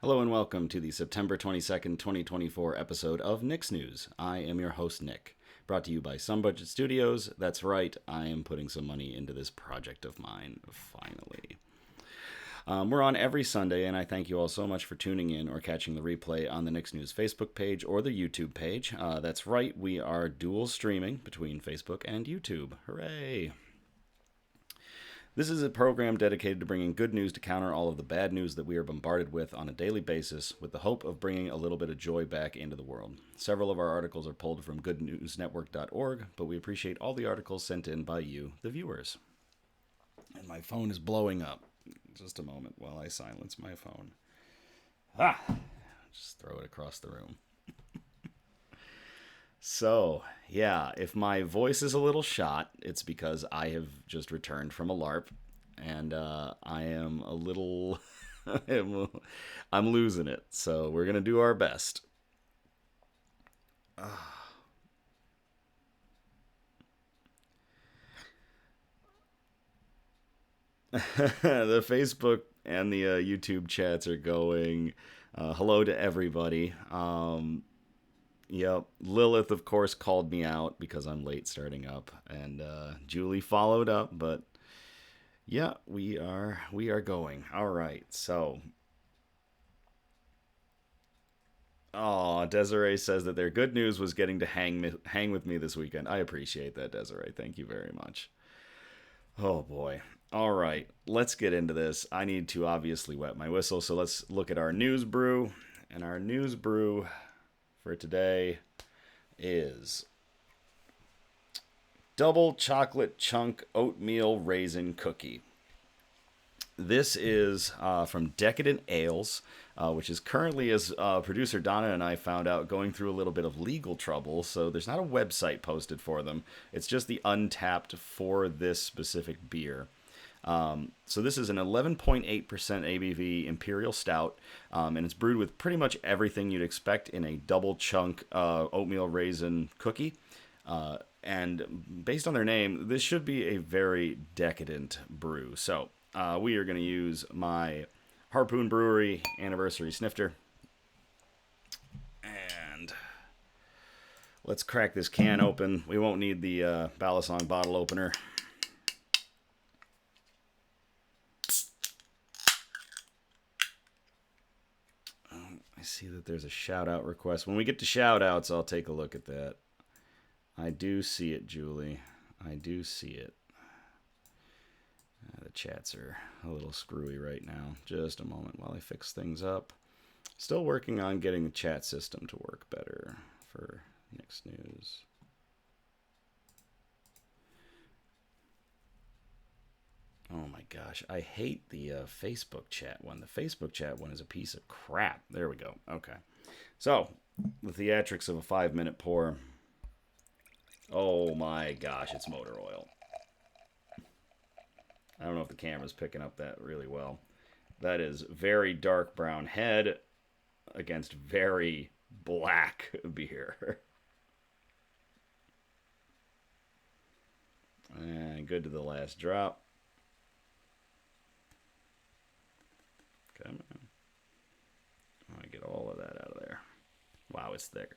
Hello and welcome to the September 22nd, 2024 episode of Nick's News. I am your host, Nick. Brought to you by Some Budget Studios. That's right, I am putting some money into this project of mine, finally. We're on every Sunday, and I thank you all so much for tuning in or catching the replay on the Nick's News Facebook page or the YouTube page. That's right, we are dual streaming between Facebook and YouTube. Hooray! This is a program dedicated to bringing good news to counter all of the bad news that we are bombarded with on a daily basis, with the hope of bringing a little bit of joy back into the world. Several of our articles are pulled from goodnewsnetwork.org, but we appreciate all the articles sent in by you, the viewers. And my phone is blowing up. Just a moment while I silence my phone. Just throw it across the room. So, yeah, if my voice is a little shot, it's because I have just returned from a LARP, and I am a little... I'm losing it, so we're going to do our best. The Facebook and the YouTube chats are going. Hello to everybody. Yep, Lilith, of course, called me out because I'm late starting up, and Julie followed up, but yeah, we are going. All right, so... Oh, Desiree says that their good news was getting to hang with me this weekend. I appreciate that, Desiree. Thank you very much. Oh, boy. All right, let's get into this. I need to obviously wet my whistle, so let's look at our news brew. And our news brew for today is double chocolate chunk oatmeal raisin cookie. This is from Decadent Ales, which is currently, as producer Donna and I found out, going through a little bit of legal trouble. So there's not a website posted for them. It's just the Untapped for this specific beer. So this is an 11.8% ABV Imperial Stout, and it's brewed with pretty much everything you'd expect in a double chunk oatmeal raisin cookie. And based on their name, this should be a very decadent brew. So we are going to use my Harpoon Brewery Anniversary Snifter. And let's crack this can open. We won't need the Balisong bottle opener. I see that there's a shout-out request. When we get to shout-outs, I'll take a look at that. I do see it, Julie. I do see it. The chats are a little screwy right now. Just a moment while I fix things up. Still working on getting the chat system to work better for Nick's News. Oh my gosh, I hate the Facebook chat one. The Facebook chat one is a piece of crap. There we go. Okay. So, the theatrics of a 5-minute pour. Oh my gosh, it's motor oil. I don't know if the camera's picking up that really well. That is very dark brown head against very black beer. And good to the last drop. Come on. I want to get all of that out of there. Wow, it's thick.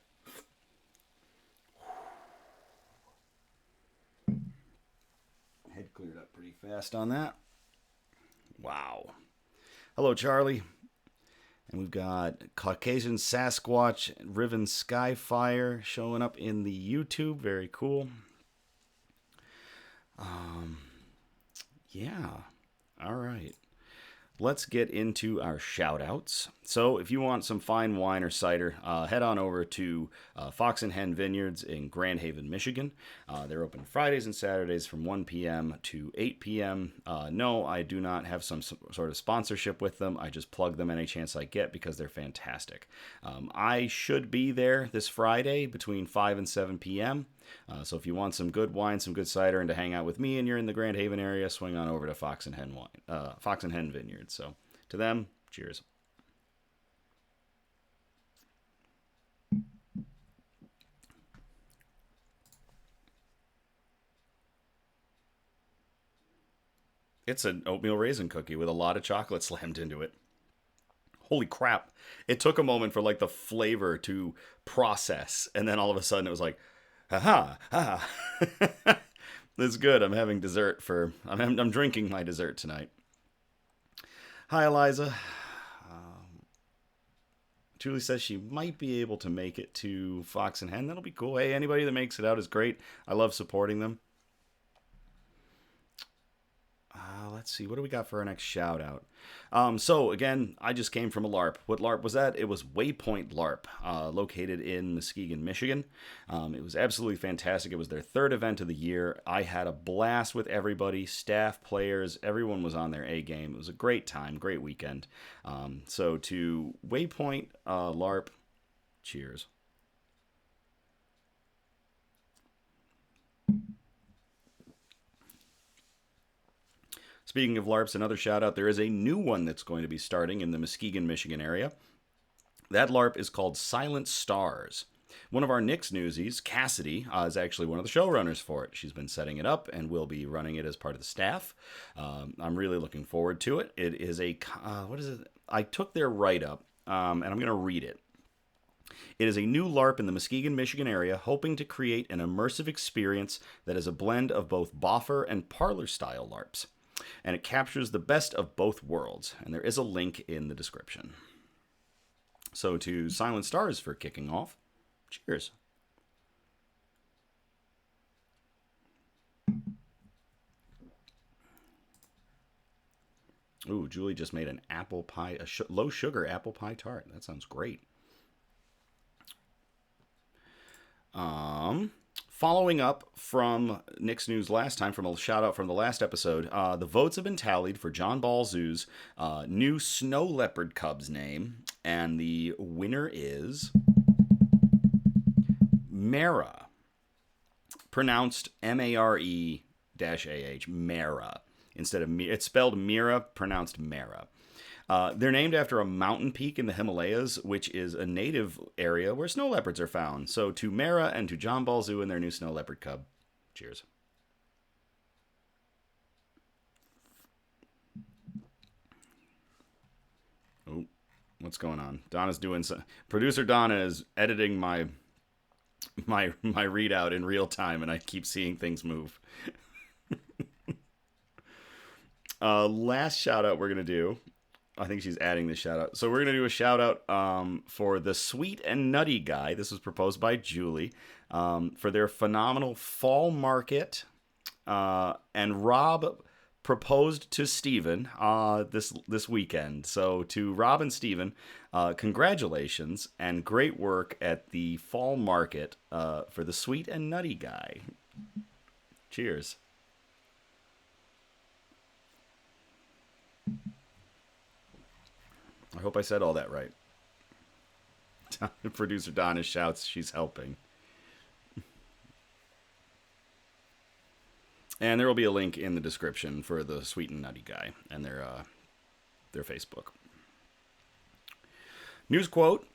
Head cleared up pretty fast on that. Wow. Hello, Charlie. And we've got Caucasian Sasquatch Riven Skyfire showing up in the YouTube. Very cool. Yeah. All right. Let's get into our shout-outs. So if you want some fine wine or cider, head on over to Fox Hen Vineyards in Grand Haven, Michigan. They're open Fridays and Saturdays from 1 p.m. to 8 p.m. No, I do not have some sort of sponsorship with them. I just plug them any chance I get because they're fantastic. I should be there this Friday between 5 and 7 p.m. So if you want some good wine, some good cider, and to hang out with me and you're in the Grand Haven area, swing on over to Fox and Hen Vineyards. So to them, cheers. It's an oatmeal raisin cookie with a lot of chocolate slammed into it. holy crap. It took a moment for like the flavor to process, and then all of a sudden it was like, haha, ha. That's good. I'm drinking my dessert tonight. Hi, Eliza. Julie says she might be able to make it to Fox and Hen. That'll be cool. Hey, anybody that makes it out is great. I love supporting them. Let's see. What do we got for our next shout out? So again, I just came from a LARP. What LARP was that? It was Waypoint LARP, located in Muskegon, Michigan. It was absolutely fantastic. It was their third event of the year. I had a blast with everybody, staff, players. Everyone was on their A game. It was a great time, great weekend. So to Waypoint LARP, cheers. Speaking of LARPs, another shout out, there is a new one that's going to be starting in the Muskegon, Michigan area. That LARP is called Silent Stars. One of our Nick's newsies, Cassidy, is actually one of the showrunners for it. She's been setting it up and will be running it as part of the staff. I'm really looking forward to it. It is a, what is it? I took their write-up, and I'm going to read it. It is a new LARP in the Muskegon, Michigan area, hoping to create an immersive experience that is a blend of both boffer and parlor-style LARPs. And it captures the best of both worlds. And there is a link in the description. So to Silent Stars for kicking off. Cheers. Ooh, Julie just made an apple pie, low sugar apple pie tart. That sounds great. Following up from Nick's news last time, from a shout out from the last episode, the votes have been tallied for John Ball Zoo's new snow leopard cub's name, and the winner is Mera, pronounced M-A-R-E-A-H, Mera. Instead of it's spelled Mera, pronounced Mera. They're named after a mountain peak in the Himalayas, which is a native area where snow leopards are found. So to Mera and to John Ball Zoo and their new snow leopard cub. Cheers. Oh, what's going on? Donna's doing some. Producer Donna is editing my readout in real time, and I keep seeing things move. Last shout out we're gonna do. I think she's adding the shout out. So we're going to do a shout out for the Sweet and Nutty Guy. This was proposed by Julie for their phenomenal fall market. And Rob proposed to Steven this weekend. So to Rob and Steven, congratulations and great work at the fall market for the Sweet and Nutty Guy. Cheers. I hope I said all that right. Producer Donna shouts she's helping. And there will be a link in the description for the Sweet and Nutty Guy and their Facebook. News quote.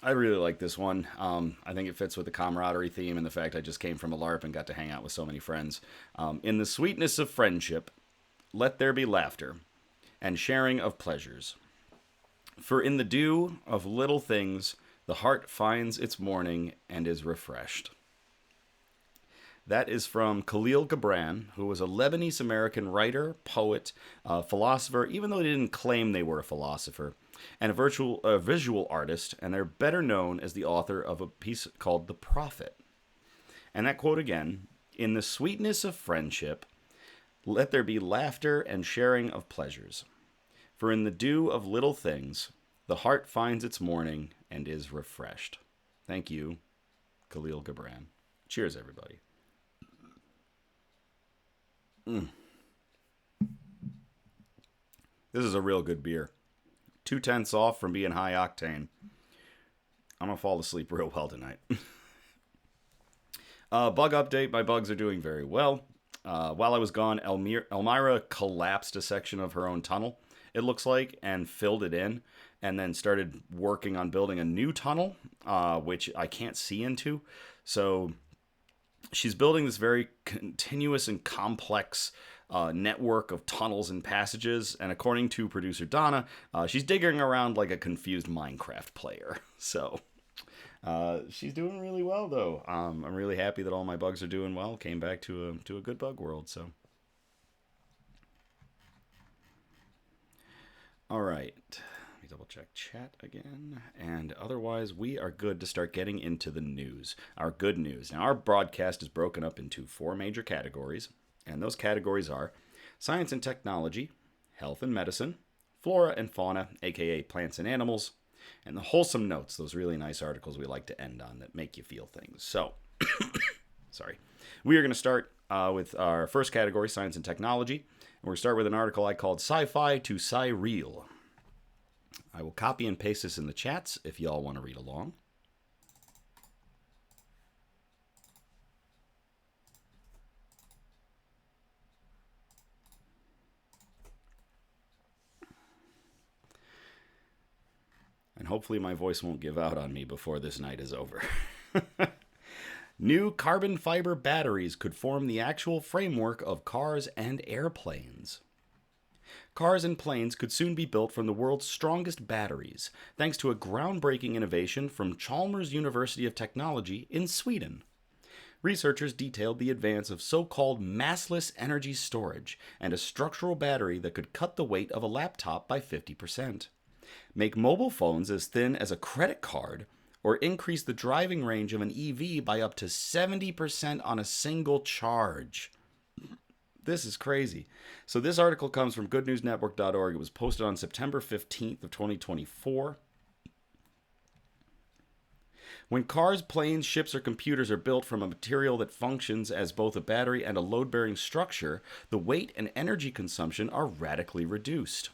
I really like this one. I think it fits with the camaraderie theme and the fact I just came from a LARP and got to hang out with so many friends. In the sweetness of friendship, let there be laughter and sharing of pleasures. For in the dew of little things, the heart finds its morning and is refreshed. That is from Khalil Gibran, who was a Lebanese-American writer, poet, philosopher, even though they didn't claim they were a philosopher, and a visual artist, and they're better known as the author of a piece called The Prophet. And that quote again, in the sweetness of friendship, let there be laughter and sharing of pleasures. For in the dew of little things, the heart finds its morning and is refreshed. Thank you, Khalil Gibran. Cheers, everybody. This is a real good beer. 2/10 off from being high octane. I'm going to fall asleep real well tonight. Bug update. My bugs are doing very well. While I was gone, Elmira collapsed a section of her own tunnel, it looks like, and filled it in, and then started working on building a new tunnel, which I can't see into. So she's building this very continuous and complex network of tunnels and passages. And according to producer Donna, she's digging around like a confused Minecraft player. So she's doing really well, though. I'm really happy that all my bugs are doing well. Came back to a good bug world. So, all right. Let me double check chat again. And otherwise, we are good to start getting into the news. Our good news. Now, our broadcast is broken up into 4 major categories. And those categories are science and technology, health and medicine, flora and fauna, aka plants and animals, and the wholesome notes, those really nice articles we like to end on that make you feel things. So, sorry. We are going to start with our first category, science and technology. And we're going to start with an article I called Sci-Fi to Sci-Real. I will copy and paste this in the chats if y'all want to read along. And hopefully my voice won't give out on me before this night is over. New carbon fiber batteries could form the actual framework of cars and airplanes. Cars and planes could soon be built from the world's strongest batteries, thanks to a groundbreaking innovation from Chalmers University of Technology in Sweden. Researchers detailed the advance of so-called massless energy storage and a structural battery that could cut the weight of a laptop by 50%. Make mobile phones as thin as a credit card, or increase the driving range of an EV by up to 70% on a single charge. This is crazy. So this article comes from goodnewsnetwork.org. It was posted on September 15th of 2024. When cars, planes, ships, or computers are built from a material that functions as both a battery and a load-bearing structure, the weight and energy consumption are radically reduced.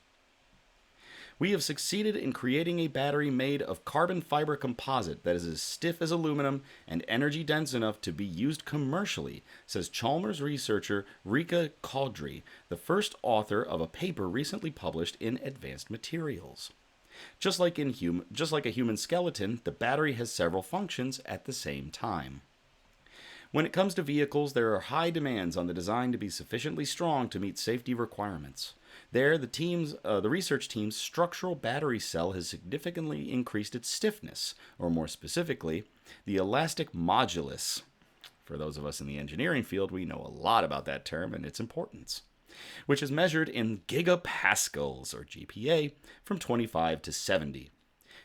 We have succeeded in creating a battery made of carbon fiber composite that is as stiff as aluminum and energy dense enough to be used commercially, says Chalmers researcher Rika Caudry, the first author of a paper recently published in Advanced Materials. Just like a human skeleton, the battery has several functions at the same time. When it comes to vehicles, there are high demands on the design to be sufficiently strong to meet safety requirements. There, the research team's structural battery cell has significantly increased its stiffness, or more specifically, the elastic modulus. For those of us in the engineering field, we know a lot about that term and its importance, which is measured in gigapascals, or GPa, from 25 to 70.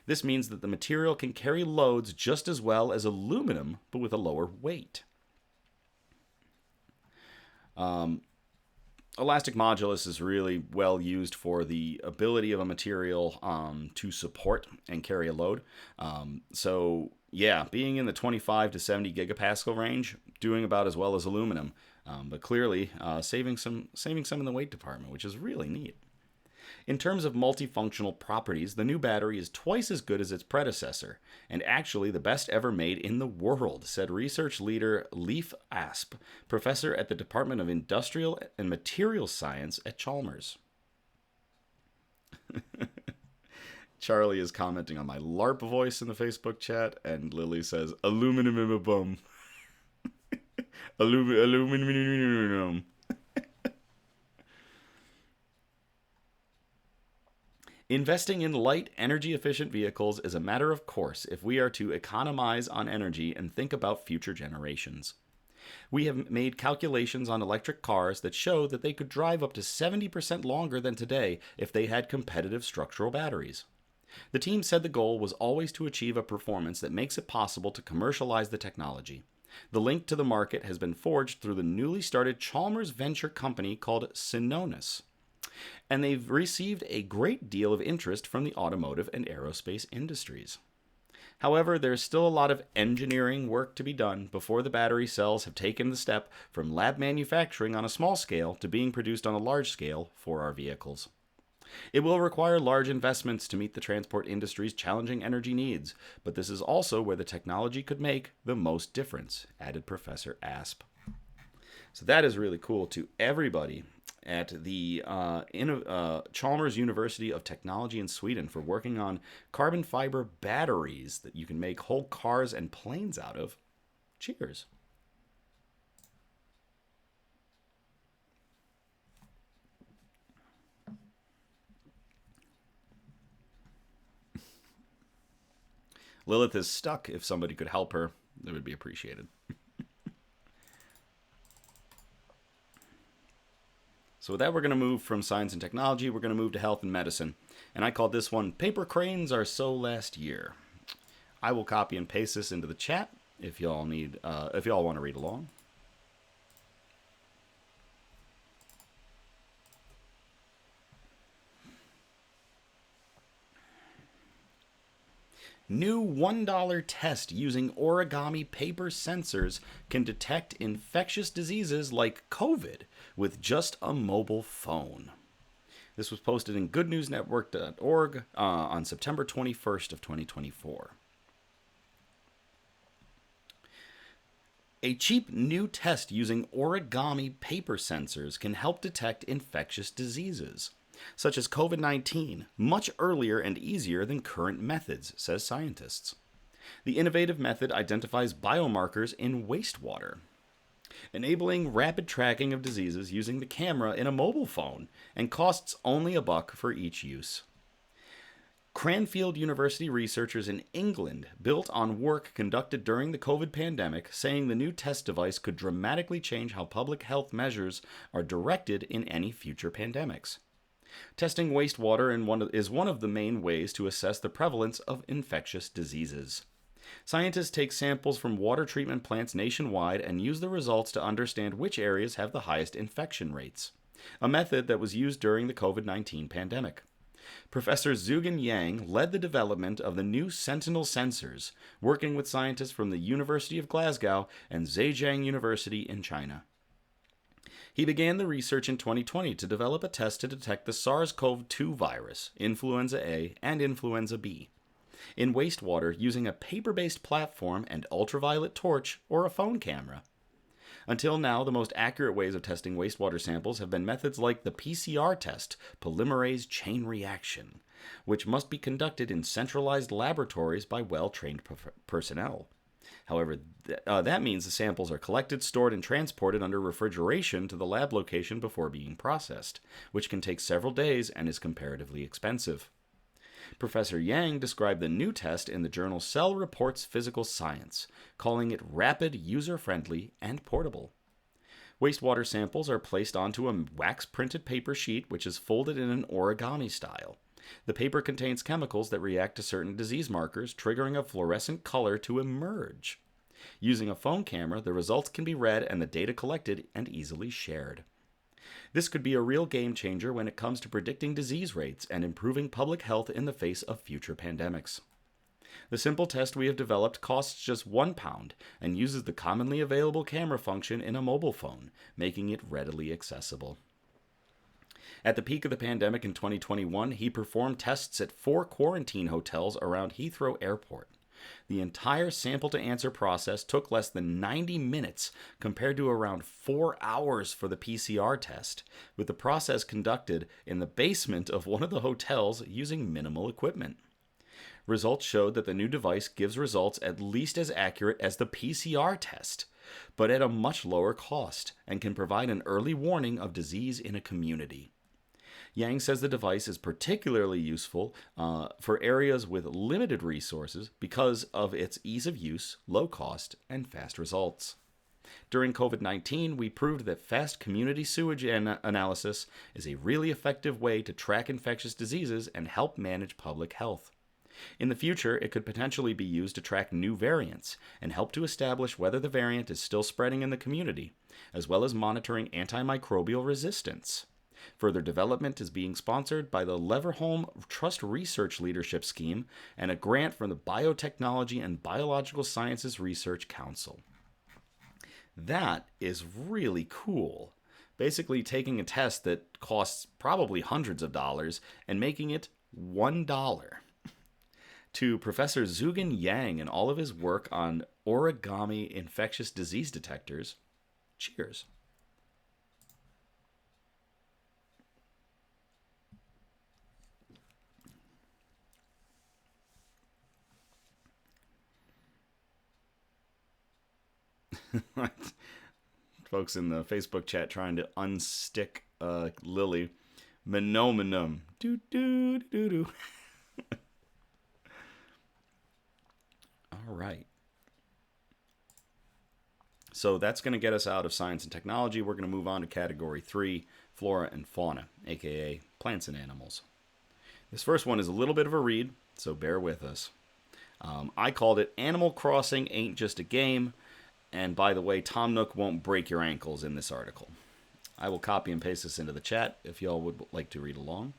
This means that the material can carry loads just as well as aluminum, but with a lower weight. Elastic modulus is really well used for the ability of a material to support and carry a load. So yeah, being in the 25 to 70 gigapascal range, doing about as well as aluminum, but clearly saving some in the weight department, which is really neat. In terms of multifunctional properties, the new battery is twice as good as its predecessor, and actually the best ever made in the world, said research leader Leif Asp, professor at the Department of Industrial and Materials Science at Chalmers. Charlie is commenting on my LARP voice in the Facebook chat, and Lily says, aluminum in a bum. Aluminum. Investing in light, energy-efficient vehicles is a matter of course if we are to economize on energy and think about future generations. We have made calculations on electric cars that show that they could drive up to 70% longer than today if they had competitive structural batteries. The team said the goal was always to achieve a performance that makes it possible to commercialize the technology. The link to the market has been forged through the newly started Chalmers venture company called Synonis, and they've received a great deal of interest from the automotive and aerospace industries. However, there's still a lot of engineering work to be done before the battery cells have taken the step from lab manufacturing on a small scale to being produced on a large scale for our vehicles. It will require large investments to meet the transport industry's challenging energy needs, but this is also where the technology could make the most difference, added Professor Asp. So that is really cool to everybody at the Chalmers University of Technology in Sweden for working on carbon fiber batteries that you can make whole cars and planes out of. Cheers. Lilith is stuck. If somebody could help her, it would be appreciated. So with that, we're going to move from science and technology. We're going to move to health and medicine. And I called this one Paper Cranes Are So Last Year. I will copy and paste this into the chat if y'all want to read along. New $1 test using origami paper sensors can detect infectious diseases like COVID with just a mobile phone. This was posted in goodnewsnetwork.org on September 21st of 2024. A cheap new test using origami paper sensors can help detect infectious diseases, such as COVID-19, much earlier and easier than current methods, says scientists. The innovative method identifies biomarkers in wastewater, enabling rapid tracking of diseases using the camera in a mobile phone, and costs only $1 for each use. Cranfield University researchers in England built on work conducted during the COVID pandemic, saying the new test device could dramatically change how public health measures are directed in any future pandemics. Testing wastewater is one of the main ways to assess the prevalence of infectious diseases. Scientists take samples from water treatment plants nationwide and use the results to understand which areas have the highest infection rates, a method that was used during the COVID-19 pandemic. Professor Zhugen Yang led the development of the new Sentinel sensors, working with scientists from the University of Glasgow and Zhejiang University in China. He began the research in 2020 to develop a test to detect the SARS-CoV-2 virus, influenza A, and influenza B in wastewater using a paper-based platform and ultraviolet torch or a phone camera. Until now, the most accurate ways of testing wastewater samples have been methods like the PCR test, polymerase chain reaction, which must be conducted in centralized laboratories by well-trained personnel. However, that means the samples are collected, stored, and transported under refrigeration to the lab location before being processed, which can take several days and is comparatively expensive. Professor Yang described the new test in the journal Cell Reports Physical Science, calling it rapid, user-friendly, and portable. Wastewater samples are placed onto a wax-printed paper sheet which is folded in an origami style. The paper contains chemicals that react to certain disease markers, triggering a fluorescent color to emerge. Using a phone camera, the results can be read and the data collected and easily shared. This could be a real game changer when it comes to predicting disease rates and improving public health in the face of future pandemics. The simple test we have developed costs just £1 and uses the commonly available camera function in a mobile phone, making it readily accessible. At the peak of the pandemic in 2021, he performed tests at 4 quarantine hotels around Heathrow Airport. The entire sample-to-answer process took less than 90 minutes compared to around 4 hours for the PCR test, with the process conducted in the basement of one of the hotels using minimal equipment. Results showed that the new device gives results at least as accurate as the PCR test, but at a much lower cost, and can provide an early warning of disease in a community. Yang says the device is particularly useful for areas with limited resources because of its ease of use, low cost, and fast results. During COVID-19, we proved that fast community sewage analysis is a really effective way to track infectious diseases and help manage public health. In the future, it could potentially be used to track new variants and help to establish whether the variant is still spreading in the community, as well as monitoring antimicrobial resistance. Further development is being sponsored by the Leverhulme Trust Research Leadership Scheme and a grant from the Biotechnology and Biological Sciences Research Council. That is really cool. Basically taking a test that costs probably hundreds of dollars and making it $1. To Professor Zhugen Yang and all of his work on origami infectious disease detectors, cheers. Folks in the Facebook chat trying to unstick Lily. Menominum. Do do do do. All right. So that's going to get us out of science and technology. We're going to move on to category 3, flora and fauna, aka plants and animals. This first one is a little bit of a read, so bear with us. I called it Animal Crossing Ain't Just a Game. And by the way, Tom Nook won't break your ankles in this article. I will copy and paste this into the chat if y'all would like to read along.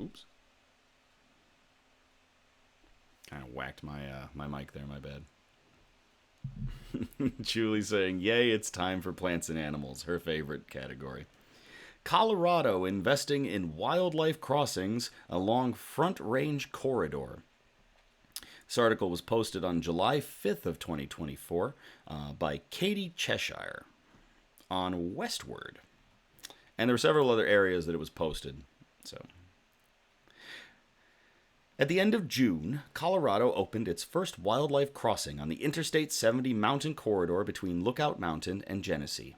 Oops. Kind of whacked my mic there, my bad. Julie saying, yay, it's time for plants and animals, her favorite category. Colorado investing in wildlife crossings along Front Range Corridor. This article was posted on July 5th of 2024 by Katie Cheshire on Westward. And there were several other areas that it was posted. So, at the end of June, Colorado opened its first wildlife crossing on the Interstate 70 mountain corridor between Lookout Mountain and Genesee.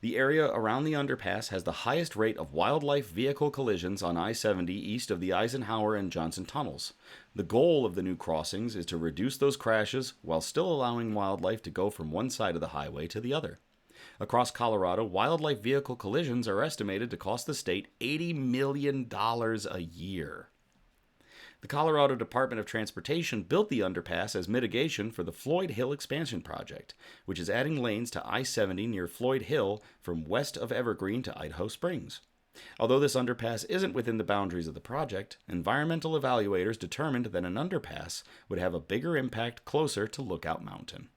The area around the underpass has the highest rate of wildlife vehicle collisions on I-70 east of the Eisenhower and Johnson tunnels. The goal of the new crossings is to reduce those crashes while still allowing wildlife to go from one side of the highway to the other. Across Colorado, wildlife vehicle collisions are estimated to cost the state $80 million a year. The Colorado Department of Transportation built the underpass as mitigation for the Floyd Hill expansion project, which is adding lanes to I-70 near Floyd Hill from west of Evergreen to Idaho Springs. Although this underpass isn't within the boundaries of the project, environmental evaluators determined that an underpass would have a bigger impact closer to Lookout Mountain.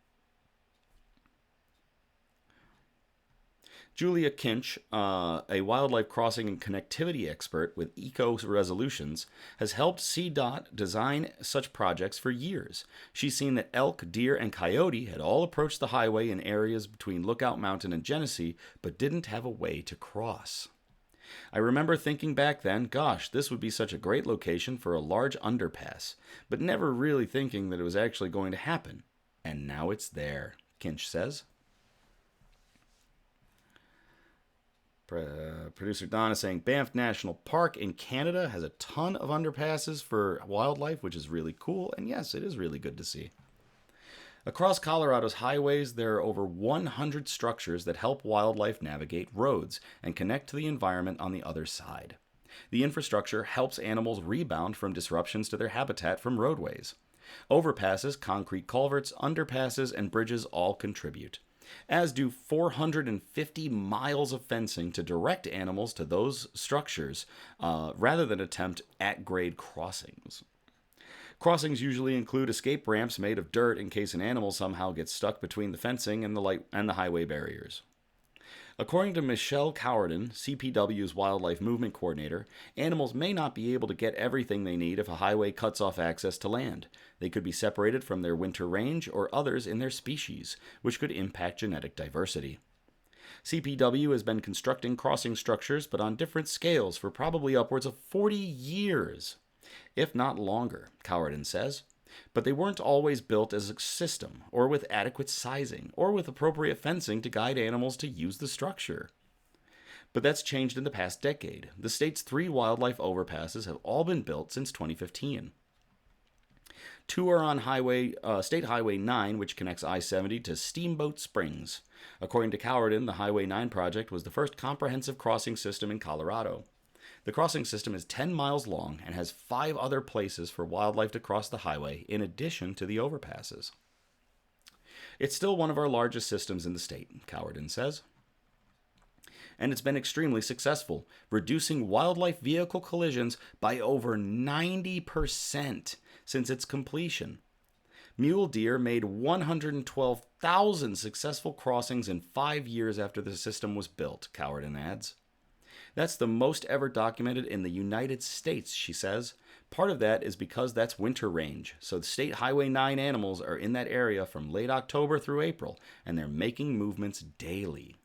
Julia Kinch, a wildlife crossing and connectivity expert with Eco Resolutions, has helped CDOT design such projects for years. She's seen that elk, deer, and coyote had all approached the highway in areas between Lookout Mountain and Genesee, but didn't have a way to cross. I remember thinking back then, gosh, this would be such a great location for a large underpass, but never really thinking that it was actually going to happen. And now it's there, Kinch says. Producer Don is saying Banff National Park in Canada has a ton of underpasses for wildlife, which is really cool. And yes, it is really good to see. Across Colorado's highways, there are over 100 structures that help wildlife navigate roads and connect to the environment on the other side. The infrastructure helps animals rebound from disruptions to their habitat from roadways. Overpasses, concrete culverts, underpasses, and bridges all contribute, as do 450 miles of fencing to direct animals to those structures rather than attempt at-grade crossings. Crossings usually include escape ramps made of dirt in case an animal somehow gets stuck between the fencing and the highway barriers. According to Michelle Cowardin, CPW's Wildlife Movement Coordinator, animals may not be able to get everything they need if a highway cuts off access to land. They could be separated from their winter range or others in their species, which could impact genetic diversity. CPW has been constructing crossing structures, but on different scales, for probably upwards of 40 years, if not longer, Cowardin says. But they weren't always built as a system, or with adequate sizing, or with appropriate fencing to guide animals to use the structure. But that's changed in the past decade. The state's 3 wildlife overpasses have all been built since 2015. 2 are on State Highway 9, which connects I-70 to Steamboat Springs. According to Cowardin, the Highway 9 project was the first comprehensive crossing system in Colorado. The crossing system is 10 miles long and has 5 other places for wildlife to cross the highway in addition to the overpasses. It's still one of our largest systems in the state, Cowardin says. And it's been extremely successful, reducing wildlife vehicle collisions by over 90% since its completion. Mule deer made 112,000 successful crossings in 5 years after the system was built, Cowardin adds. That's the most ever documented in the United States, she says. Part of that is because that's winter range, so the State Highway 9 animals are in that area from late October through April, and they're making movements daily.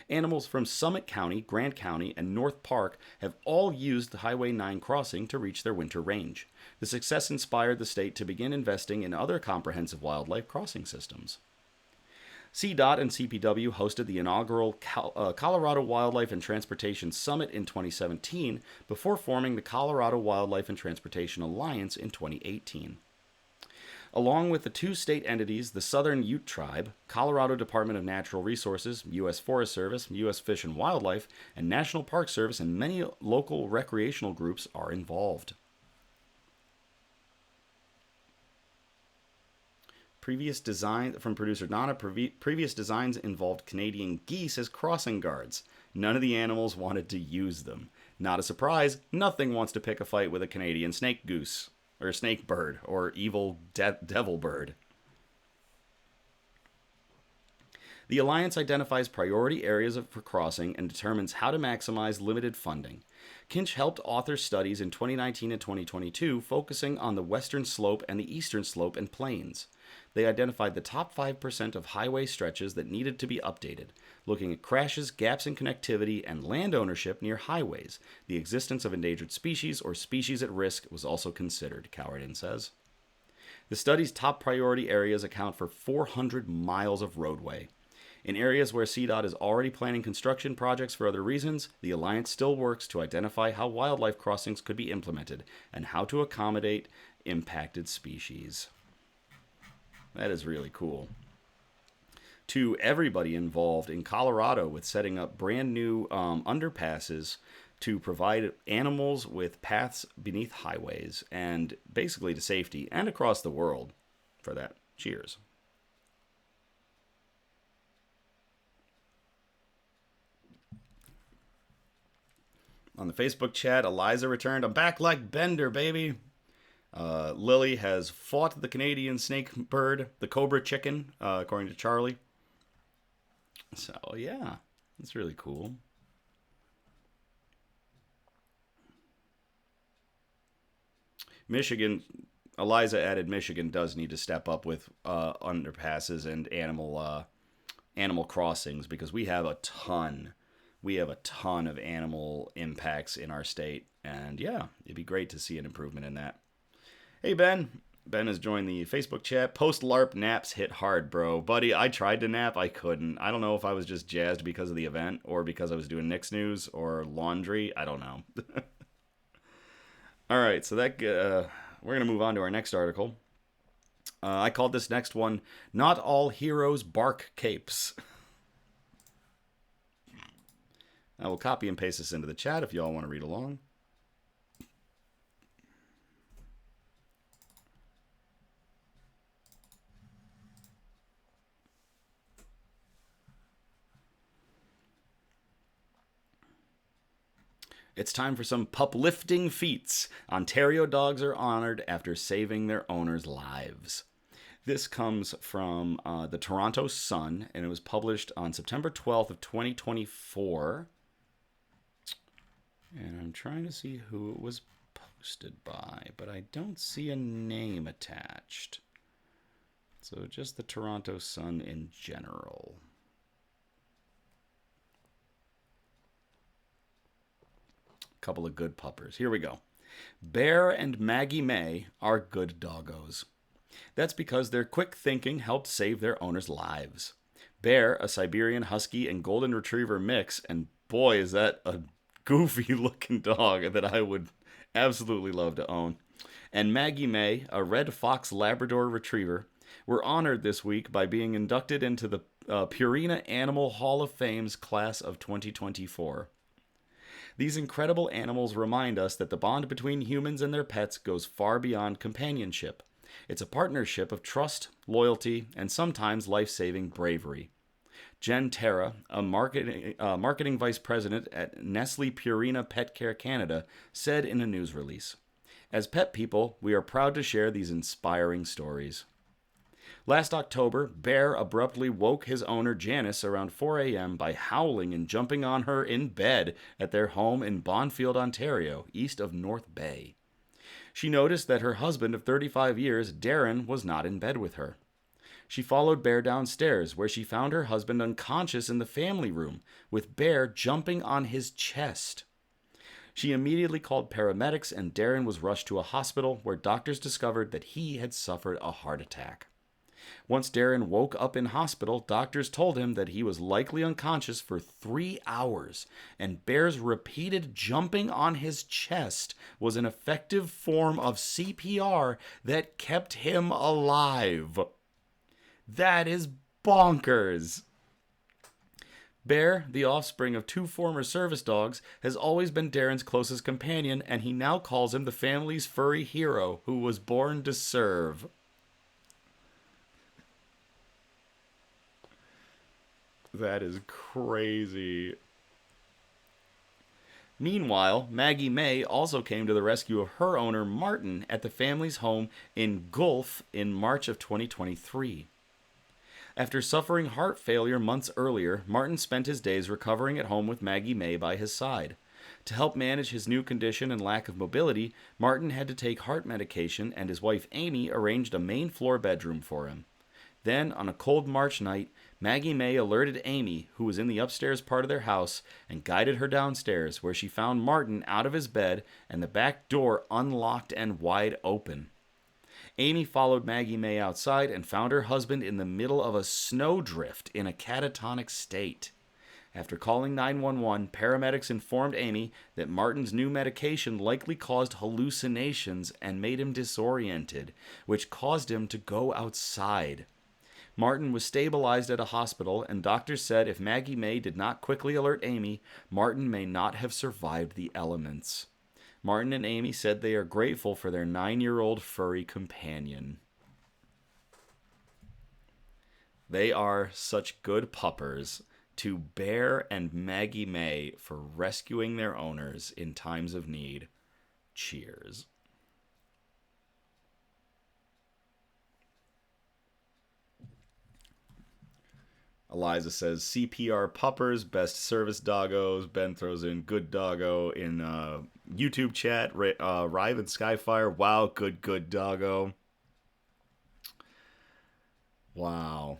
Animals from Summit County, Grant County, and North Park have all used the Highway 9 crossing to reach their winter range. The success inspired the state to begin investing in other comprehensive wildlife crossing systems. CDOT and CPW hosted the inaugural Colorado Wildlife and Transportation Summit in 2017 before forming the Colorado Wildlife and Transportation Alliance in 2018. Along with the two state entities, the Southern Ute Tribe, Colorado Department of Natural Resources, U.S. Forest Service, U.S. Fish and Wildlife, and National Park Service, and many local recreational groups are involved. Previous design from producer Donna. Previous designs involved Canadian geese as crossing guards. None of the animals wanted to use them. Not a surprise, nothing wants to pick a fight with a Canadian snake goose, or snake bird, or evil devil bird. The Alliance identifies priority areas for crossing and determines how to maximize limited funding. Kinch helped author studies in 2019 and 2022 focusing on the western slope and the eastern slope and plains. They identified the top 5% of highway stretches that needed to be updated, looking at crashes, gaps in connectivity, and land ownership near highways. The existence of endangered species or species at risk was also considered, Cowerden says. The study's top priority areas account for 400 miles of roadway. In areas where CDOT is already planning construction projects for other reasons, the Alliance still works to identify how wildlife crossings could be implemented and how to accommodate impacted species. That is really cool. To everybody involved in Colorado with setting up brand new underpasses to provide animals with paths beneath highways and basically to safety and across the world for that. Cheers. On the Facebook chat, Eliza returned. I'm back like Bender, baby. Lily has fought the Canadian snake bird, the cobra chicken, according to Charlie. So, yeah, that's really cool. Michigan, Eliza added, Michigan does need to step up with underpasses and animal crossings because we have a ton. We have a ton of animal impacts in our state. And yeah, it'd be great to see an improvement in that. Hey, Ben. Ben has joined the Facebook chat. Post-LARP naps hit hard, bro. Buddy, I tried to nap. I couldn't. I don't know if I was just jazzed because of the event or because I was doing Nick's News or laundry. I don't know. All right, so that we're going to move on to our next article. I called this next one, Not All Heroes Bark Capes. I will copy and paste this into the chat if y'all want to read along. It's time for some puplifting feats. Ontario dogs are honored after saving their owners' lives. This comes from the Toronto Sun, and it was published on September 12th of 2024. And I'm trying to see who it was posted by, but I don't see a name attached. So just the Toronto Sun in general. Couple of good puppers. Here we go. Bear and Maggie May are good doggos. That's because their quick thinking helped save their owners' lives. Bear, a Siberian Husky and Golden Retriever mix, and boy, is that a goofy looking dog that I would absolutely love to own. And Maggie May, a Red Fox Labrador Retriever, were honored this week by being inducted into the Purina Animal Hall of Fame's class of 2024. These incredible animals remind us that the bond between humans and their pets goes far beyond companionship. It's a partnership of trust, loyalty, and sometimes life-saving bravery. Jen Terra, a marketing vice president at Nestle Purina Pet Care Canada, said in a news release, "As pet people, we are proud to share these inspiring stories." Last October, Bear abruptly woke his owner Janice around 4 a.m. by howling and jumping on her in bed at their home in Bonfield, Ontario, east of North Bay. She noticed that her husband of 35 years, Darren, was not in bed with her. She followed Bear downstairs, where she found her husband unconscious in the family room, with Bear jumping on his chest. She immediately called paramedics, and Darren was rushed to a hospital where doctors discovered that he had suffered a heart attack. Once Darren woke up in hospital, doctors told him that he was likely unconscious for 3 hours, and Bear's repeated jumping on his chest was an effective form of CPR that kept him alive. That is bonkers. Bear, the offspring of 2 former service dogs, has always been Darren's closest companion, and he now calls him the family's furry hero who was born to serve. That is crazy. Meanwhile, Maggie May also came to the rescue of her owner, Martin, at the family's home in Gulf in March of 2023. After suffering heart failure months earlier, Martin spent his days recovering at home with Maggie May by his side. To help manage his new condition and lack of mobility, Martin had to take heart medication, and his wife Amy arranged a main floor bedroom for him. Then, on a cold March night, Maggie May alerted Amy, who was in the upstairs part of their house, and guided her downstairs, where she found Martin out of his bed and the back door unlocked and wide open. Amy followed Maggie May outside and found her husband in the middle of a snowdrift in a catatonic state. After calling 911, paramedics informed Amy that Martin's new medication likely caused hallucinations and made him disoriented, which caused him to go outside. Martin was stabilized at a hospital, and doctors said if Maggie May did not quickly alert Amy, Martin may not have survived the elements. Martin and Amy said they are grateful for their 9-year-old furry companion. They are such good puppers to Bear and Maggie May for rescuing their owners in times of need. Cheers. Eliza says, CPR puppers, best service doggos. Ben throws in good doggo in YouTube chat. Riven Skyfire, wow, good doggo. Wow.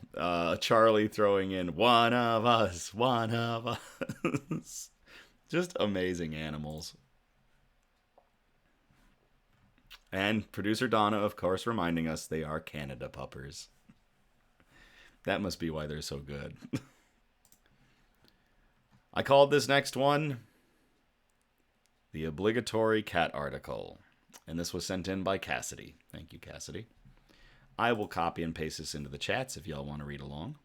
Charlie throwing in, one of us. Just amazing animals. And producer Donna, of course, reminding us they are Canada puppers. That must be why they're so good. I called this next one the obligatory cat article. And this was sent in by Cassidy. Thank you, Cassidy. I will copy and paste this into the chats if y'all want to read along.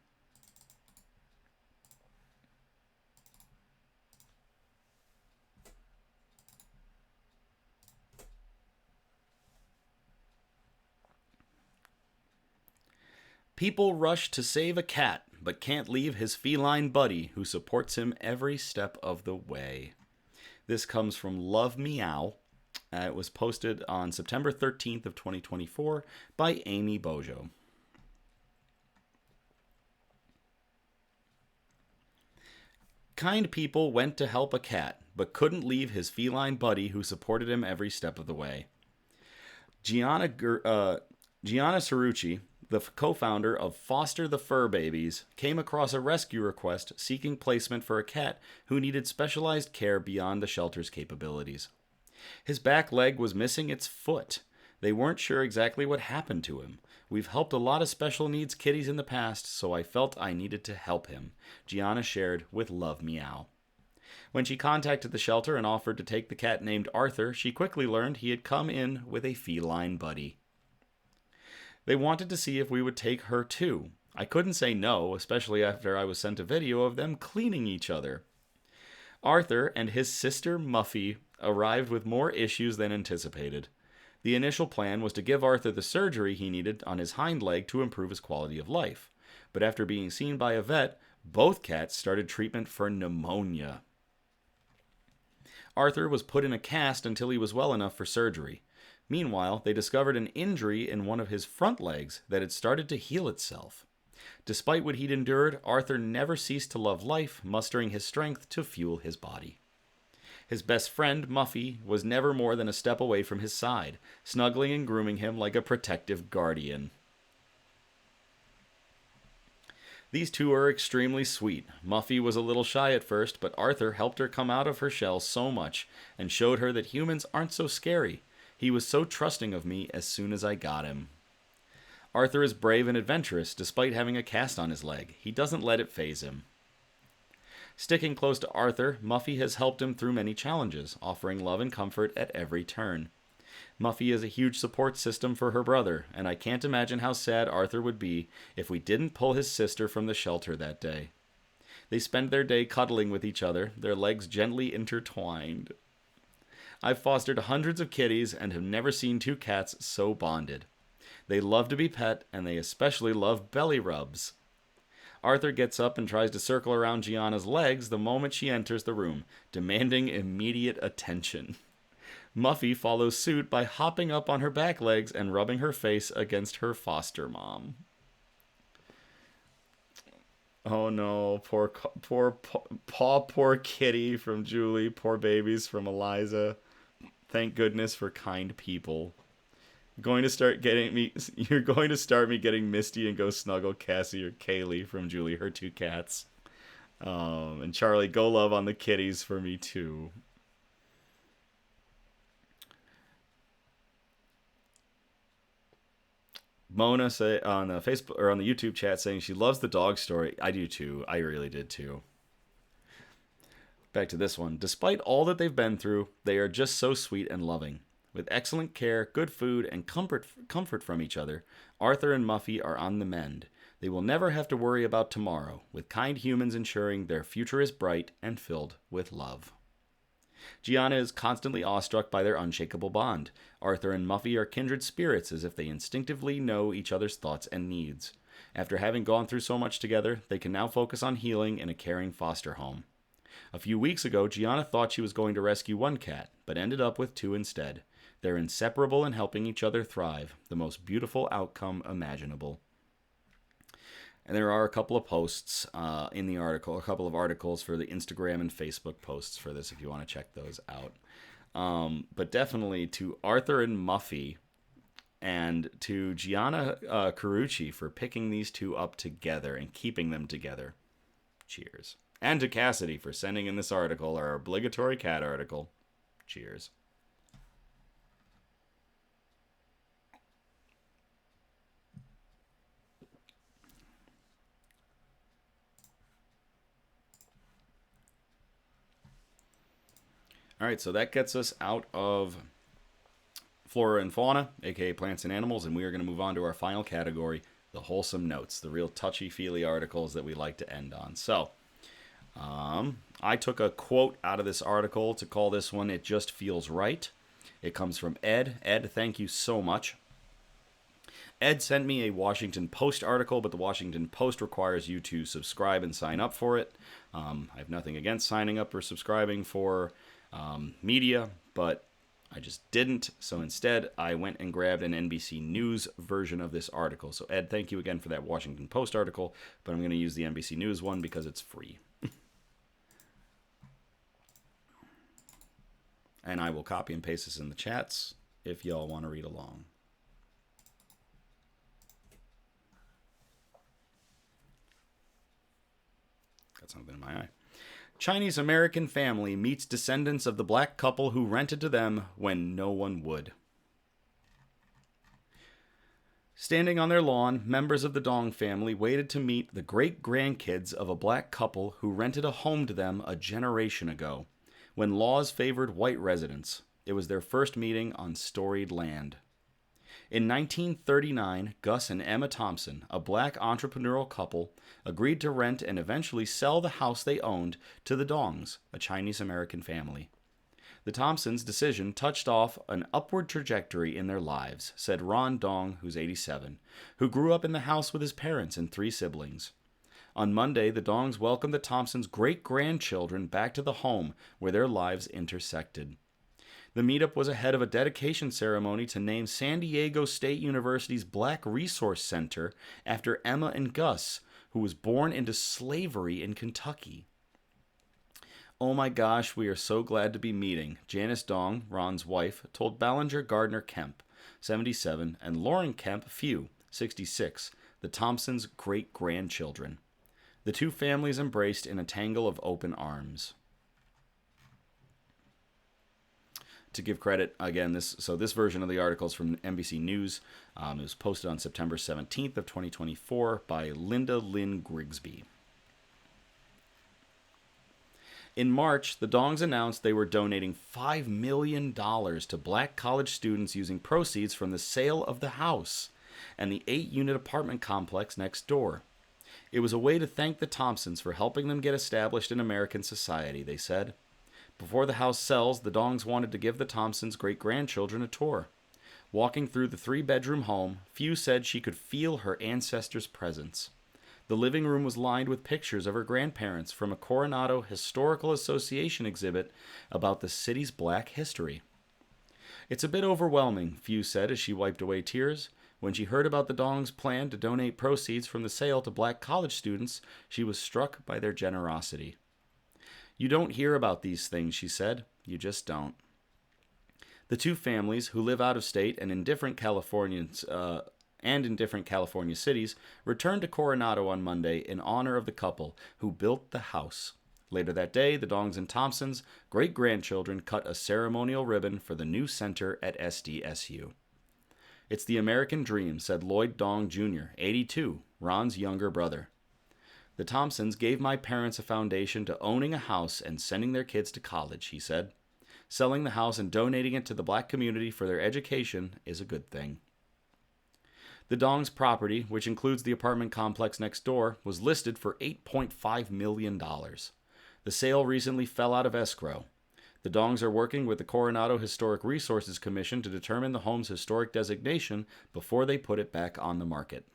People rush to save a cat, but can't leave his feline buddy who supports him every step of the way. This comes from Love Meow. It was posted on September 13th of 2024 by Amy Bojo. Kind people went to help a cat, but couldn't leave his feline buddy who supported him every step of the way. Gianna Cerrucci, the co-founder of Foster-the-furbabies, came across a rescue request seeking placement for a cat who needed specialized care beyond the shelter's capabilities. His back leg was missing its foot. They weren't sure exactly what happened to him. We've helped a lot of special needs kitties in the past, so I felt I needed to help him, Gianna shared with Love Meow. When she contacted the shelter and offered to take the cat named Arthur, she quickly learned he had come in with a feline buddy. They wanted to see if we would take her too. I couldn't say no, especially after I was sent a video of them cleaning each other. Arthur and his sister Muffy arrived with more issues than anticipated. The initial plan was to give Arthur the surgery he needed on his hind leg to improve his quality of life. But after being seen by a vet, both cats started treatment for pneumonia. Arthur was put in a cast until he was well enough for surgery. Meanwhile, they discovered an injury in one of his front legs that had started to heal itself. Despite what he'd endured, Arthur never ceased to love life, mustering his strength to fuel his body. His best friend, Muffy, was never more than a step away from his side, snuggling and grooming him like a protective guardian. These two are extremely sweet. Muffy was a little shy at first, but Arthur helped her come out of her shell so much and showed her that humans aren't so scary. He was so trusting of me as soon as I got him. Arthur is brave and adventurous despite having a cast on his leg. He doesn't let it faze him. Sticking close to Arthur, Muffy has helped him through many challenges, offering love and comfort at every turn. Muffy is a huge support system for her brother, and I can't imagine how sad Arthur would be if we didn't pull his sister from the shelter that day. They spend their day cuddling with each other, their legs gently intertwined. I've fostered hundreds of kitties and have never seen two cats so bonded. They love to be pet, and they especially love belly rubs. Arthur gets up and tries to circle around Gianna's legs the moment she enters the room, demanding immediate attention. Muffy follows suit by hopping up on her back legs and rubbing her face against her foster mom. Oh no, poor kitty from Julie, poor babies from Eliza. Thank goodness for kind people. You're going to start me getting Misty and go snuggle Cassie or Kaylee from Julie, her two cats. And Charlie, go love on the kitties for me too. Mona say on the Facebook or on the YouTube chat saying she loves the dog story. I do too. I really did too. Back to this one. Despite all that they've been through, they are just so sweet and loving. With excellent care, good food, and comfort from each other, Arthur and Muffy are on the mend. They will never have to worry about tomorrow, with kind humans ensuring their future is bright and filled with love. Gianna is constantly awestruck by their unshakable bond. Arthur and Muffy are kindred spirits as if they instinctively know each other's thoughts and needs. After having gone through so much together, they can now focus on healing in a caring foster home. A few weeks ago, Gianna thought she was going to rescue one cat, but ended up with two instead. They're inseparable in helping each other thrive, the most beautiful outcome imaginable. And there are a couple of posts in the article, a couple of articles for the Instagram and Facebook posts for this if you want to check those out. But definitely to Arthur and Muffy and to Gianna Carucci for picking these two up together and keeping them together. Cheers. And to Cassidy for sending in this article, our obligatory cat article. Cheers. All right, so that gets us out of flora and fauna, aka plants and animals, and we are going to move on to our final category, the wholesome notes, the real touchy-feely articles that we like to end on. So, I took a quote out of this article to call this one, It Just Feels Right. It comes from Ed. Ed, thank you so much. Ed sent me a Washington Post article, but the Washington Post requires you to subscribe and sign up for it. I have nothing against signing up or subscribing for media, but I just didn't. So instead, I went and grabbed an NBC News version of this article. So Ed, thank you again for that Washington Post article, but I'm going to use the NBC News one because it's free. And I will copy and paste this in the chats if y'all want to read along. Got something in my eye. Chinese-American family meets descendants of the black couple who rented to them when no one would. Standing on their lawn, members of the Dong family waited to meet the great-grandkids of a black couple who rented a home to them a generation ago, when laws favored white residents. It was their first meeting on storied land. In 1939, Gus and Emma Thompson, a black entrepreneurial couple, agreed to rent and eventually sell the house they owned to the Dongs, a Chinese-American family. The Thompsons' decision touched off an upward trajectory in their lives, said Ron Dong, who's 87, who grew up in the house with his parents and 3 siblings. On Monday, the Dongs welcomed the Thompsons' great-grandchildren back to the home where their lives intersected. The meetup was ahead of a dedication ceremony to name San Diego State University's Black Resource Center after Emma and Gus, who was born into slavery in Kentucky. Oh my gosh, we are so glad to be meeting, Janice Dong, Ron's wife, told Ballinger Gardner Kemp, 77, and Lauren Kemp Few, 66, the Thompsons' great-grandchildren. The two families embraced in a tangle of open arms. To give credit, again, this version of the article is from NBC News. It was posted on September 17th of 2024 by Linda Lynn Grigsby. In March, the Dongs announced they were donating $5 million to black college students using proceeds from the sale of the house and the 8-unit apartment complex next door. It was a way to thank the Thompsons for helping them get established in American society, they said. Before the house sells, the Dongs wanted to give the Thompsons' great-grandchildren a tour. Walking through the 3-bedroom home, Few said she could feel her ancestors' presence. The living room was lined with pictures of her grandparents from a Coronado Historical Association exhibit about the city's black history. It's a bit overwhelming, Few said as she wiped away tears. When she heard about the Dongs' plan to donate proceeds from the sale to black college students, she was struck by their generosity. You don't hear about these things, she said. You just don't. The two families, who live out of state and in different California cities, returned to Coronado on Monday in honor of the couple who built the house. Later that day, the Dongs and Thompsons' great-grandchildren cut a ceremonial ribbon for the new center at SDSU. It's the American dream, said Lloyd Dong Jr., 82, Ron's younger brother. The Thompsons gave my parents a foundation to owning a house and sending their kids to college, he said. Selling the house and donating it to the black community for their education is a good thing. The Dongs' property, which includes the apartment complex next door, was listed for $8.5 million. The sale recently fell out of escrow. The Dongs are working with the Coronado Historic Resources Commission to determine the home's historic designation before they put it back on the market.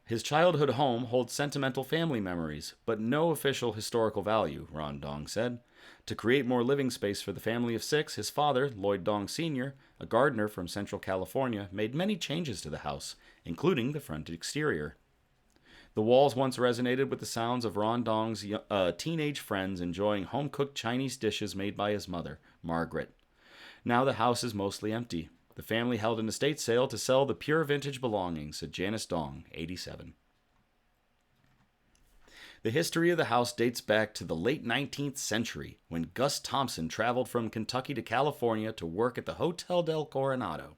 His childhood home holds sentimental family memories, but no official historical value, Ron Dong said. To create more living space for the family of 6, his father, Lloyd Dong Sr., a gardener from Central California, made many changes to the house, including the front exterior. The walls once resonated with the sounds of Ron Dong's teenage friends enjoying home-cooked Chinese dishes made by his mother, Margaret. Now the house is mostly empty. The family held an estate sale to sell the pure vintage belongings, said Janice Dong, 87. The history of the house dates back to the late 19th century, when Gus Thompson traveled from Kentucky to California to work at the Hotel del Coronado.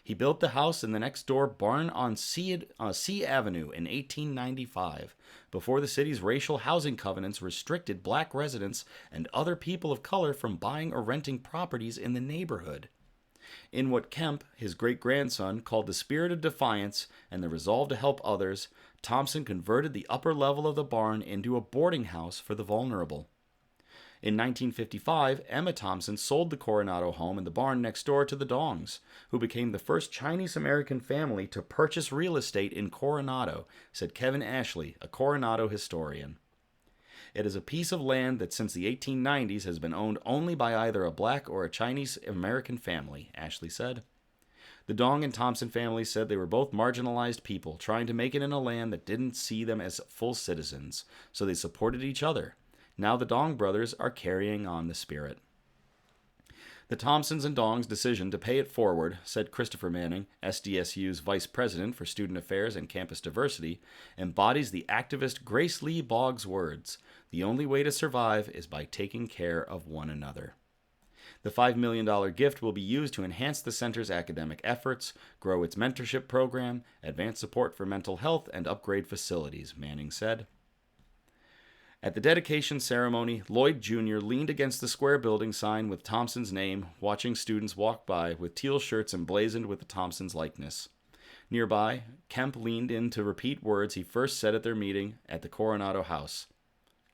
He built the house in the next-door barn on C Avenue in 1895, before the city's racial housing covenants restricted black residents and other people of color from buying or renting properties in the neighborhood. In what Kemp, his great-grandson, called the spirit of defiance and the resolve to help others, Thompson converted the upper level of the barn into a boarding house for the vulnerable. In 1955, Emma Thompson sold the Coronado home and the barn next door to the Dongs, who became the first Chinese-American family to purchase real estate in Coronado, said Kevin Ashley, a Coronado historian. It is a piece of land that since the 1890s has been owned only by either a black or a Chinese-American family, Ashley said. The Dong and Thompson families said they were both marginalized people trying to make it in a land that didn't see them as full citizens, so they supported each other. Now the Dong brothers are carrying on the spirit. The Thompsons and Dongs' decision to pay it forward, said Christopher Manning, SDSU's Vice President for Student Affairs and Campus Diversity, embodies the activist Grace Lee Boggs' words, "The only way to survive is by taking care of one another." The $5 million gift will be used to enhance the center's academic efforts, grow its mentorship program, advance support for mental health, and upgrade facilities, Manning said. At the dedication ceremony, Lloyd Jr. leaned against the square building sign with Thompson's name, watching students walk by with teal shirts emblazoned with the Thompsons' likeness. Nearby, Kemp leaned in to repeat words he first said at their meeting at the Coronado House.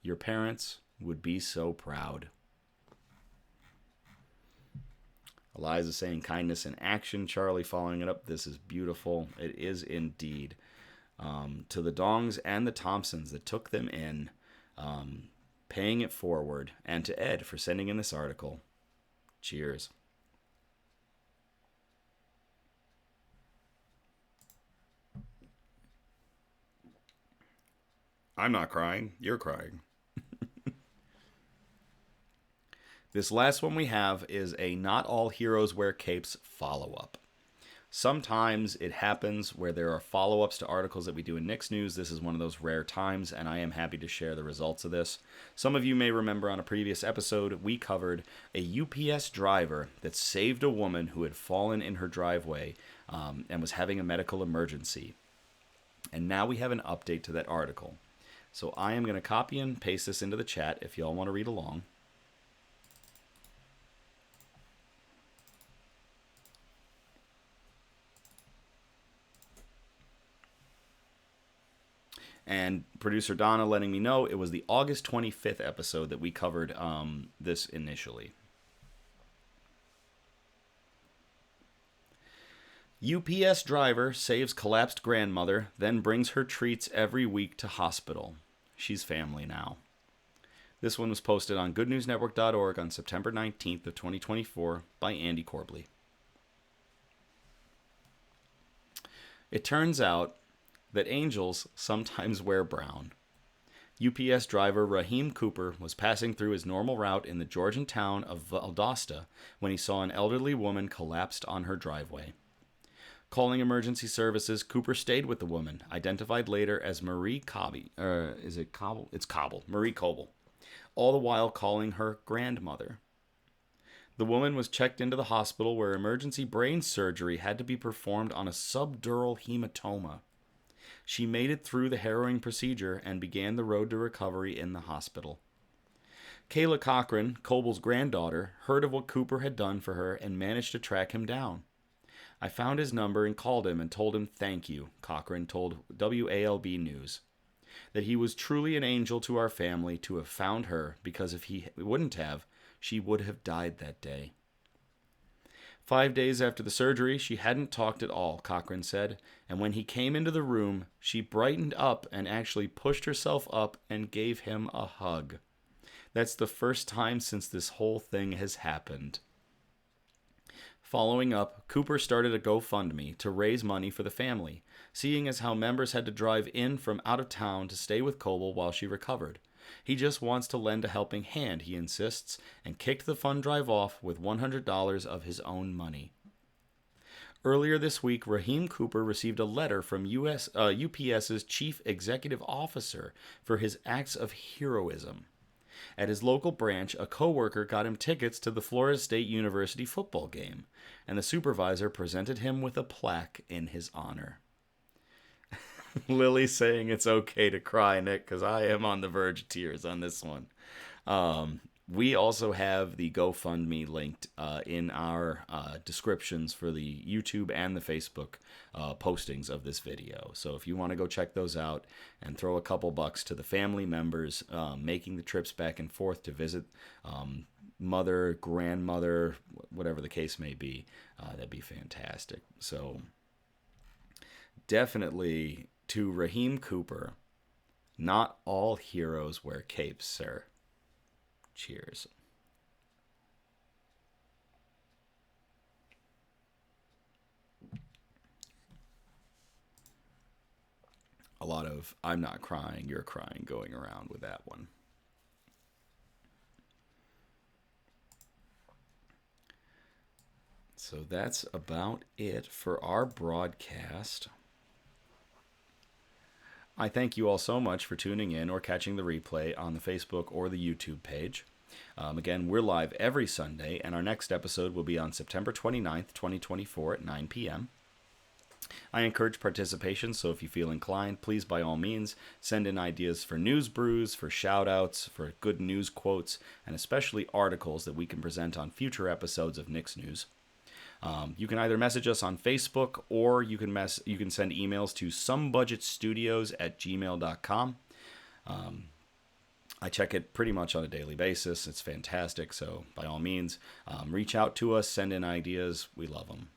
"Your parents would be so proud." Eliza saying kindness in action, Charlie following it up. This is beautiful. It is indeed. To the Dongs and the Thompsons that took them in, paying it forward, and to Ed for sending in this article. Cheers. I'm not crying. You're crying. This last one we have is a Not All Heroes Wear Capes follow-up. Sometimes it happens where there are follow-ups to articles that we do in Nick's News. This is one of those rare times, and I am happy to share the results of this. Some of you may remember on a previous episode, we covered a UPS driver that saved a woman who had fallen in her driveway and was having a medical emergency. And now we have an update to that article. So I am going to copy and paste this into the chat if y'all want to read along. And producer Donna letting me know it was the August 25th episode that we covered this initially. UPS driver saves collapsed grandmother, then brings her treats every week to hospital. She's family now. This one was posted on goodnewsnetwork.org on September 19th of 2024 by Andy Corbley. It turns out that angels sometimes wear brown. UPS driver Raheem Cooper was passing through his normal route in the Georgian town of Valdosta when he saw an elderly woman collapsed on her driveway. Calling emergency services, Cooper stayed with the woman, identified later as Marie Cobble. Is it Cobble? It's Cobble. Marie Cobble. All the while calling her grandmother. The woman was checked into the hospital where emergency brain surgery had to be performed on a subdural hematoma. She made it through the harrowing procedure and began the road to recovery in the hospital. Kayla Cochran, Coble's granddaughter, heard of what Cooper had done for her and managed to track him down. I found his number and called him and told him thank you, Cochran told WALB News. That he was truly an angel to our family to have found her, because if he wouldn't have, she would have died that day. 5 days after the surgery, she hadn't talked at all, Cochran said, and when he came into the room, she brightened up and actually pushed herself up and gave him a hug. That's the first time since this whole thing has happened. Following up, Cooper started a GoFundMe to raise money for the family, seeing as how members had to drive in from out of town to stay with Coble while she recovered. He just wants to lend a helping hand, he insists, and kicked the fund drive off with $100 of his own money. Earlier this week, Raheem Cooper received a letter from UPS's chief executive officer for his acts of heroism. At his local branch, a coworker got him tickets to the Florida State University football game, and the supervisor presented him with a plaque in his honor. Lily saying it's okay to cry, Nick, because I am on the verge of tears on this one. We also have the GoFundMe linked in our descriptions for the YouTube and the Facebook postings of this video. So if you want to go check those out and throw a couple bucks to the family members making the trips back and forth to visit mother, grandmother, whatever the case may be, that'd be fantastic. So definitely to Raheem Cooper, not all heroes wear capes, sir. Cheers. A lot of I'm not crying, you're crying going around with that one. So that's about it for our broadcast. I thank you all so much for tuning in or catching the replay on the Facebook or the YouTube page. Again, we're live every Sunday, and our next episode will be on September 29th, 2024 at 9 p.m. I encourage participation, so if you feel inclined, please by all means send in ideas for news brews, for shout-outs, for good news quotes, and especially articles that we can present on future episodes of Nick's News. You can either message us on Facebook or you can send emails to somebudgetstudios@gmail.com. I check it pretty much on a daily basis. It's fantastic. So by all means, reach out to us, send in ideas. We love them.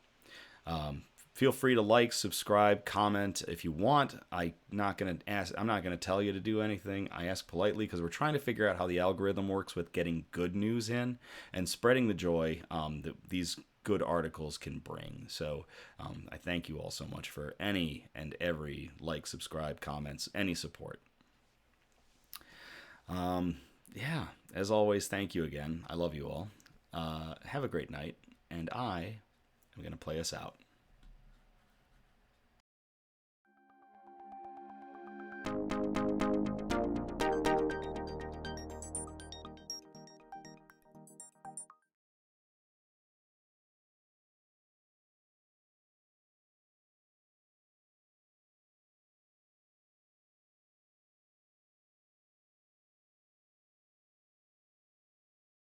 Feel free to like, subscribe, comment if you want. I'm not going to tell you to do anything. I ask politely because we're trying to figure out how the algorithm works with getting good news in and spreading the joy that these good articles can bring. So I thank you all so much for any and every like, subscribe, comments, any support. Yeah, as always, thank you again. I love you all. Have a great night, and I am going to play us out.